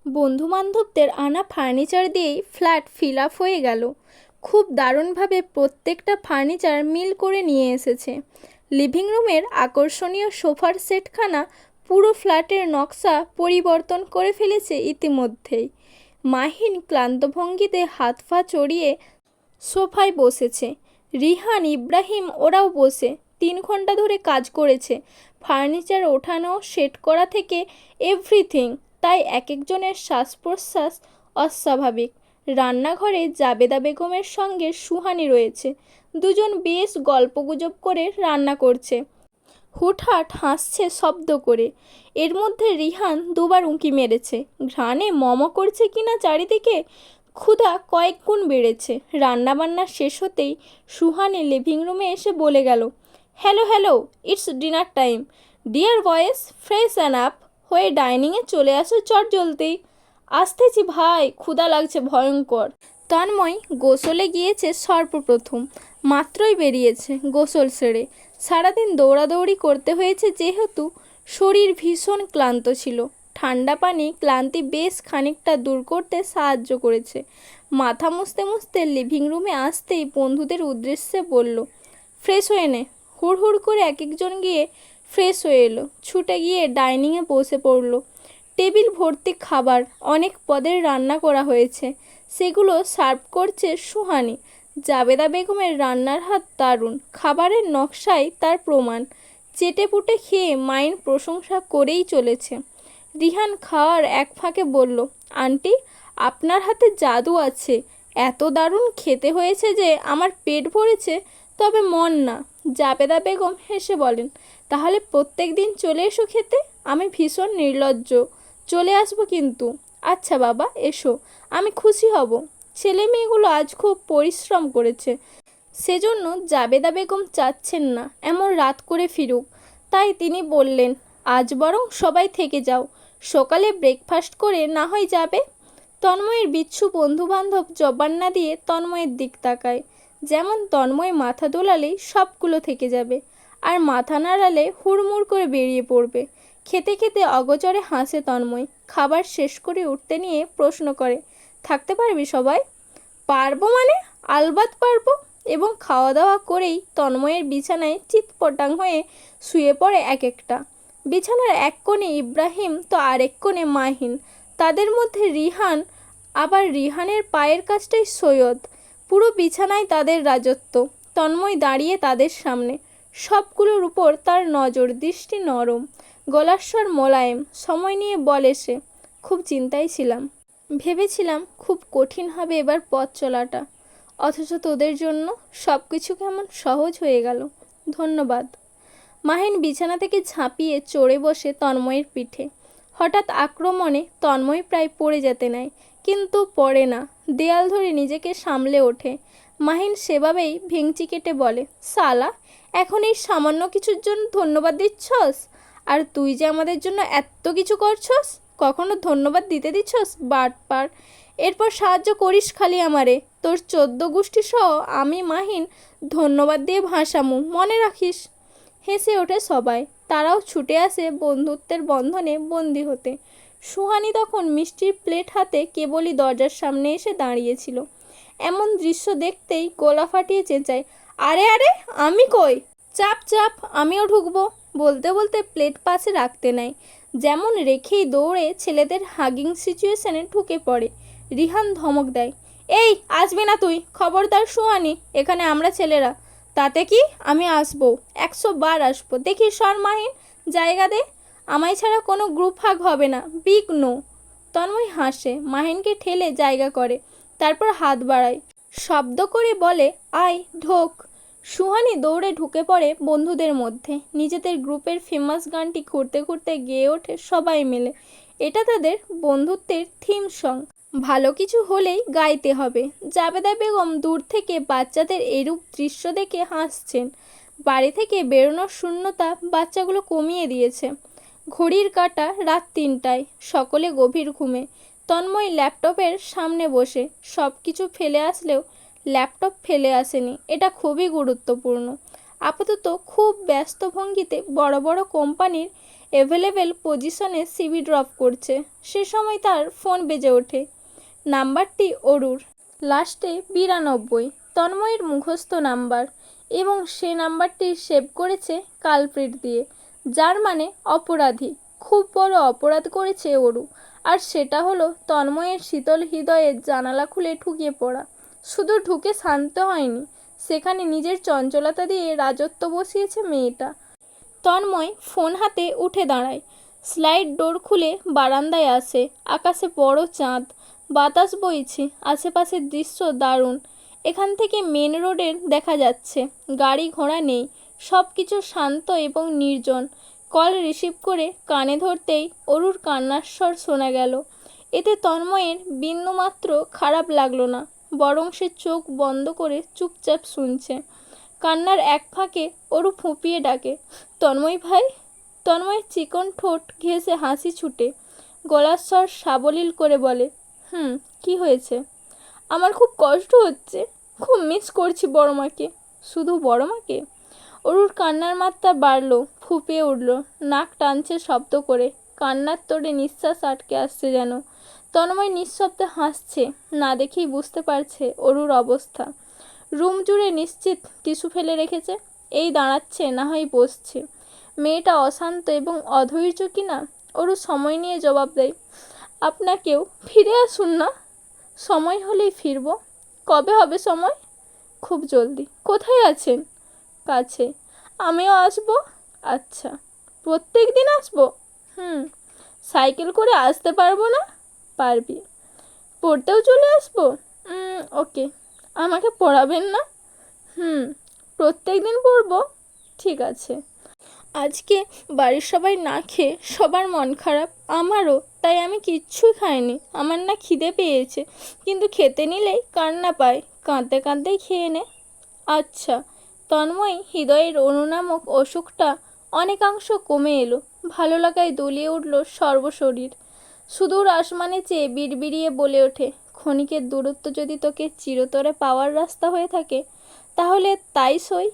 বন্ধুবান্ধবদের আনা ফার্নিচার দিয়েই ফ্ল্যাট ফিল আপ হয়ে গেল। খুব দারুণভাবে প্রত্যেকটা ফার্নিচার মিল করে নিয়ে এসেছে। লিভিং রুমের আকর্ষণীয় সোফার সেটখানা পুরো ফ্ল্যাটের নকশা পরিবর্তন করে ফেলেছে ইতিমধ্যেই। মাহিন ক্লান্ত ভঙ্গিতে হাত পা চড়িয়ে সোফায় বসেছে। রিহান, ইব্রাহিম ওরাও বসে 3 ঘন্টা ধরে কাজ করেছে। ফার্নিচার ওঠানো, সেট করা থেকে এভরিথিং। তাই এক একজনের শ্বাস প্রশ্বাস অস্বাভাবিক। রান্নাঘরে জাবেদা বেগমের সঙ্গে সুহানি রয়েছে। দুজন বেশ গল্পগুজব করে রান্না করছে। হুটহাট হাসছে শব্দ করে। এর মধ্যে রিহান দুবার উঁকি মেরেছে। ঘ্রাণে মম করছে কিনা চারিদিকে। ক্ষুধা কয়েক গুণ বেড়েছে। রান্নাবান্না শেষ হতেই সুহানি লিভিং রুমে এসে বলে গেল, hello hello, it's dinner time. Dear boys, fresh and up হয়ে ডাইনিংয়ে চলে আসো চটজলদি। আসতেছি ভাই, ক্ষুধা লাগছে ভয়ঙ্কর। তন্ময় গোসলে গিয়েছে সর্বপ্রথম। মাত্রই বেরিয়েছে গোসল সেরে। সারাদিন দৌড়াদৌড়ি করতে হয়েছে যেহেতু শরীর ভীষণ ক্লান্ত ছিল। ঠান্ডা পানি ক্লান্তি বেশ খানিকটা দূর করতে সাহায্য করেছে। মাথা মুছতে মুছতে লিভিং রুমে আসতেই বন্ধুদের উদ্দেশ্যে বলল, ফ্রেশ হয়ে নে। হুড় করে এক একজন গিয়ে ফ্রেশ হয়ে এলো। ছুটে গিয়ে ডাইনিংয়ে বসে পড়ল। টেবিল ভর্তি খাবার, অনেক পদের রান্না করা হয়েছে। সেগুলো সার্ভ করছে সুহানি। জাবেদা বেগমের রান্নার হাত দারুণ, খাবারের নকশায় তার প্রমাণ। চেটেপুটে খেয়ে মায়ের প্রশংসা করেই চলেছে। রিহান খাওয়ার এক ফাঁকে বলল, আন্টি, আপনার হাতে জাদু আছে। এত দারুণ খেতে হয়েছে যে আমার পেট ভরেছে, তবে মন না। জাবেদা বেগম হেসে বলেন, তাহলে প্রত্যেক দিন চলে এসো খেতে। আমি ভীষণ নির্লজ্জ, চলে আসবো কিন্তু। আচ্ছা বাবা, এসো, আমি খুশি হব। ছেলে মেয়েগুলো আজ খুব পরিশ্রম করেছে, সেজন্য জাবেদা বেগম চাচ্ছেন না এমন রাত করে ফিরুক। তাই তিনি বললেন, আজ বরং সবাই থেকে যাও, সকালে ব্রেকফাস্ট করে না হয় যাবে। তন্ময়ের বিচ্ছু বন্ধুবান্ধব জবান না দিয়ে তন্ময়ের দিক তাকায়, যেমন তন্ময় মাথা দোলালেই সবগুলো থেকে যাবে, আর মাথা নাড়ালে হুড়মুড় করে বেরিয়ে পড়বে। খেতে খেতে অগচরে হাসে তন্ময়। খাবার শেষ করে উঠতে নিয়ে প্রশ্ন করে, থাকতে পারবি সবাই? পারবো মানে? আলবাত পারবো। এবং খাওয়া দাওয়া করেই তন্ময়ের বিছানায় চিৎপটাং হয়ে শুয়ে পড়ে এক একটা। বিছানার এক কোণে ইব্রাহিম তো আরেক কোণে মাহিন। তাদের মধ্যে রিহান, আবার রিহানের পায়ের কাছটাই সৈয়দ। পুরো বিছানায় তাদের রাজত্ব। তন্ময় দাঁড়িয়ে তাদের সামনে। সবগুলোর উপর তার নজর, দৃষ্টি নরম, গলার স্বর মোলায়েম। সময় নিয়ে বলে সে, খুব চিন্তায় ছিলাম। ভেবেছিলাম খুব কঠিন হবে এবার পথ চলাটা, অথচ তোদের জন্য সব কিছু কেমন সহজ হয়ে গেল। ধন্যবাদ। মাহিন বিছানা থেকে ঝাঁপিয়ে চড়ে বসে তন্ময়ের পিঠে। হঠাৎ আক্রমণে তন্ময় প্রায় পড়ে যেতে নেয়, কিন্তু পড়ে না। দেয়াল ধরে নিজেকে সামলে ওঠে। মাহিন সেভাবেই ভেঙচি কেটে বলে, সালা, এখন এই সামান্য কিছুর জন্য ধন্যবাদ দিচ্ছস? আর তুই যে আমাদের জন্য এত কিছু করছস, কখনো ধন্যবাদ দিতে দিচ্ছস? বাটপার। এরপর সাহায্য করিস খালি আমারে। তোর 14 গোষ্ঠী সহ আমি মাহিন ধন্যবাদ দিয়ে ভাসামু, মনে রাখিস। হেসে ওঠে সবাই। তারাও ছুটে আসে বন্ধুত্বের বন্ধনে বন্দি হতে। সুহানি তখন মিষ্টির প্লেট হাতে কেবলই দরজার সামনে এসে দাঁড়িয়েছিল। এমন দৃশ্য দেখতেই গলা ফাটিয়ে চেঁচায়, আরে আরে, আমি কই? চাপ চাপ, আমিও ঢুকবো। বলতে বলতে প্লেট পাশে রাখতে নেয়, যেমন রেখেই দৌড়ে ছেলেদের হাগিং সিচুয়েশনে ঢুকে পড়ে। রিহান ধমক দেয়, এই আসবি না তুই, খবরদার সুহানি, এখানে আমরা ছেলেরা। তাতে কি, আমি আসবো, 100 বার আসবো। দেখি সর মাহিন, জায়গা দে। আমায় ছাড়া কোনো গ্রুপ হাগ হবে না, বিগ নো। তন্ময় হাসে, মাহিনকে ঠেলে জায়গা করে, তারপর হাত বাড়ায়, শব্দ করে বলে, আয় ঢোক। সুহানি দৌড়ে ঢুকে পড়ে বন্ধুদের মধ্যে। নিজেদের গ্রুপের ফেমাস গানটি ঘুরতে ঘুরতে গেয়ে ওঠে সবাই মিলে। এটা তাদের বন্ধুত্বের থিম সং। ভালো কিছু হলেই গাইতে হবে। জাবেদা বেগম দূর থেকে বাচ্চাদের এরূপ দৃশ্য দেখে হাসছেন। বাড়ি থেকে বেরোনোর শূন্যতা বাচ্চাগুলো কমিয়ে দিয়েছে। ঘড়ির কাঁটা রাত 3টায়। সকলে গভীর ঘুমে। তন্ময় ল্যাপটপের সামনে বসে। সব কিছু ফেলে আসলেও ল্যাপটপ ফেলে আসেনি, এটা খুবই গুরুত্বপূর্ণ। আপাতত খুব ব্যস্ত ভঙ্গিতে বড় বড় কোম্পানির অ্যাভেলেবেল পজিশনে সিভি ড্রপ করছে। সে সময় তার ফোন বেজে ওঠে। নাম্বারটি অরুর, লাস্টে 92। তন্ময়ের মুখস্থ নাম্বার, এবং সে নাম্বারটি সেভ করেছে কালপ্রিট দিয়ে, যার মানে অপরাধী। খুব বড় অপরাধ করেছে অরু, আর সেটা হলো তন্ময়ের শীতল হৃদয়ের জানালা খুলে ঢুকে পড়া। শুধু ঢুকে শান্ত হয়নি, সেখানে নিজের চঞ্চলতা দিয়ে রাজত্ব বসিয়েছে মেয়েটা। তন্ময় ফোন হাতে উঠে দাঁড়ায়, স্লাইড ডোর খুলে বারান্দায় আসে। আকাশে বড় চাঁদ, বাতাস বইছে, আশেপাশের দৃশ্য দারুণ। এখান থেকে মেন রোডের দেখা যাচ্ছে, গাড়ি ঘোড়া নেই, সব কিছু শান্ত এবং নির্জন। কল রিসিভ করে কানে ধরতেই অরুর কান্নার স্বর শোনা গেল। এতে তন্ময়ের বিন্দুমাত্র খারাপ লাগলো না, বরং সে চোখ বন্ধ করে চুপচাপ শুনছে। কান্নার এক ফাঁকে অরু ফুঁপিয়ে ডাকে, তন্ময় ভাই। তন্ময়ের চিকন ঠোঁট ঘেঁষে হাসি ছুটে, গলার স্বর সাবলীল করে বলে, কি হয়েছে? আমার খুব কষ্ট হচ্ছে, খুব মিস করছি বড় মাকে। শুধু বড় মাকে? অরুর কান্নার মাত্রা বাড়ল, ফুঁপিয়ে উঠল, নাক টানছে শব্দ করে, কান্নার তোড়ে নিঃশ্বাস আটকে আসছে যেন। তন্ময় নিঃশব্দে হাসছে, না দেখেই বুঝতে পারছে অরুর অবস্থা। রুম জুড়ে নিশ্চিত টিস্যু ফেলে রেখেছে, এই দাঁড়াচ্ছে না হয় বসছে। মেয়েটা অশান্ত এবং অধৈর্য কিনা অরু সময় নিয়ে জবাব দেয়, আপনাকেও ফিরে আসুন না। সময় হলেই ফিরব। কবে হবে সময়? খুব জলদি। কোথায় আছেন? কাছে। আমিও আসবো। আচ্ছা। প্রত্যেক দিন আসবো? সাইকেল করে আসতে পারবো না? পারবি। পড়তেও চলে আসবো? ওকে। আমাকে পড়াবেন না? প্রত্যেক দিন পড়বো। ঠিক আছে। আজকে বাড়ির সবাই না খেয়ে সবার মন খারাপ, আমারও। তাই আমি কিচ্ছুই খাইনি। আমার না খিদে পেয়েছে, কিন্তু খেতে নিলেই কান্না পায়। কাঁদতে কাঁদতেই খেয়ে নে। আচ্ছা। তন্ময় হৃদয়ের অণু নামক অসুখটা অনেকাংশ কমে এলো। ভালো লাগায় দলিয়ে উঠল সর্বশরীর। সুদূর আসমানে চেয়ে বিড়বিড়িয়ে বলে ওঠে, ক্ষণিকের দূরত্ব যদি তোকে চিরতরে পাওয়ার রাস্তা হয়ে থাকে, তাহলে তাই সই।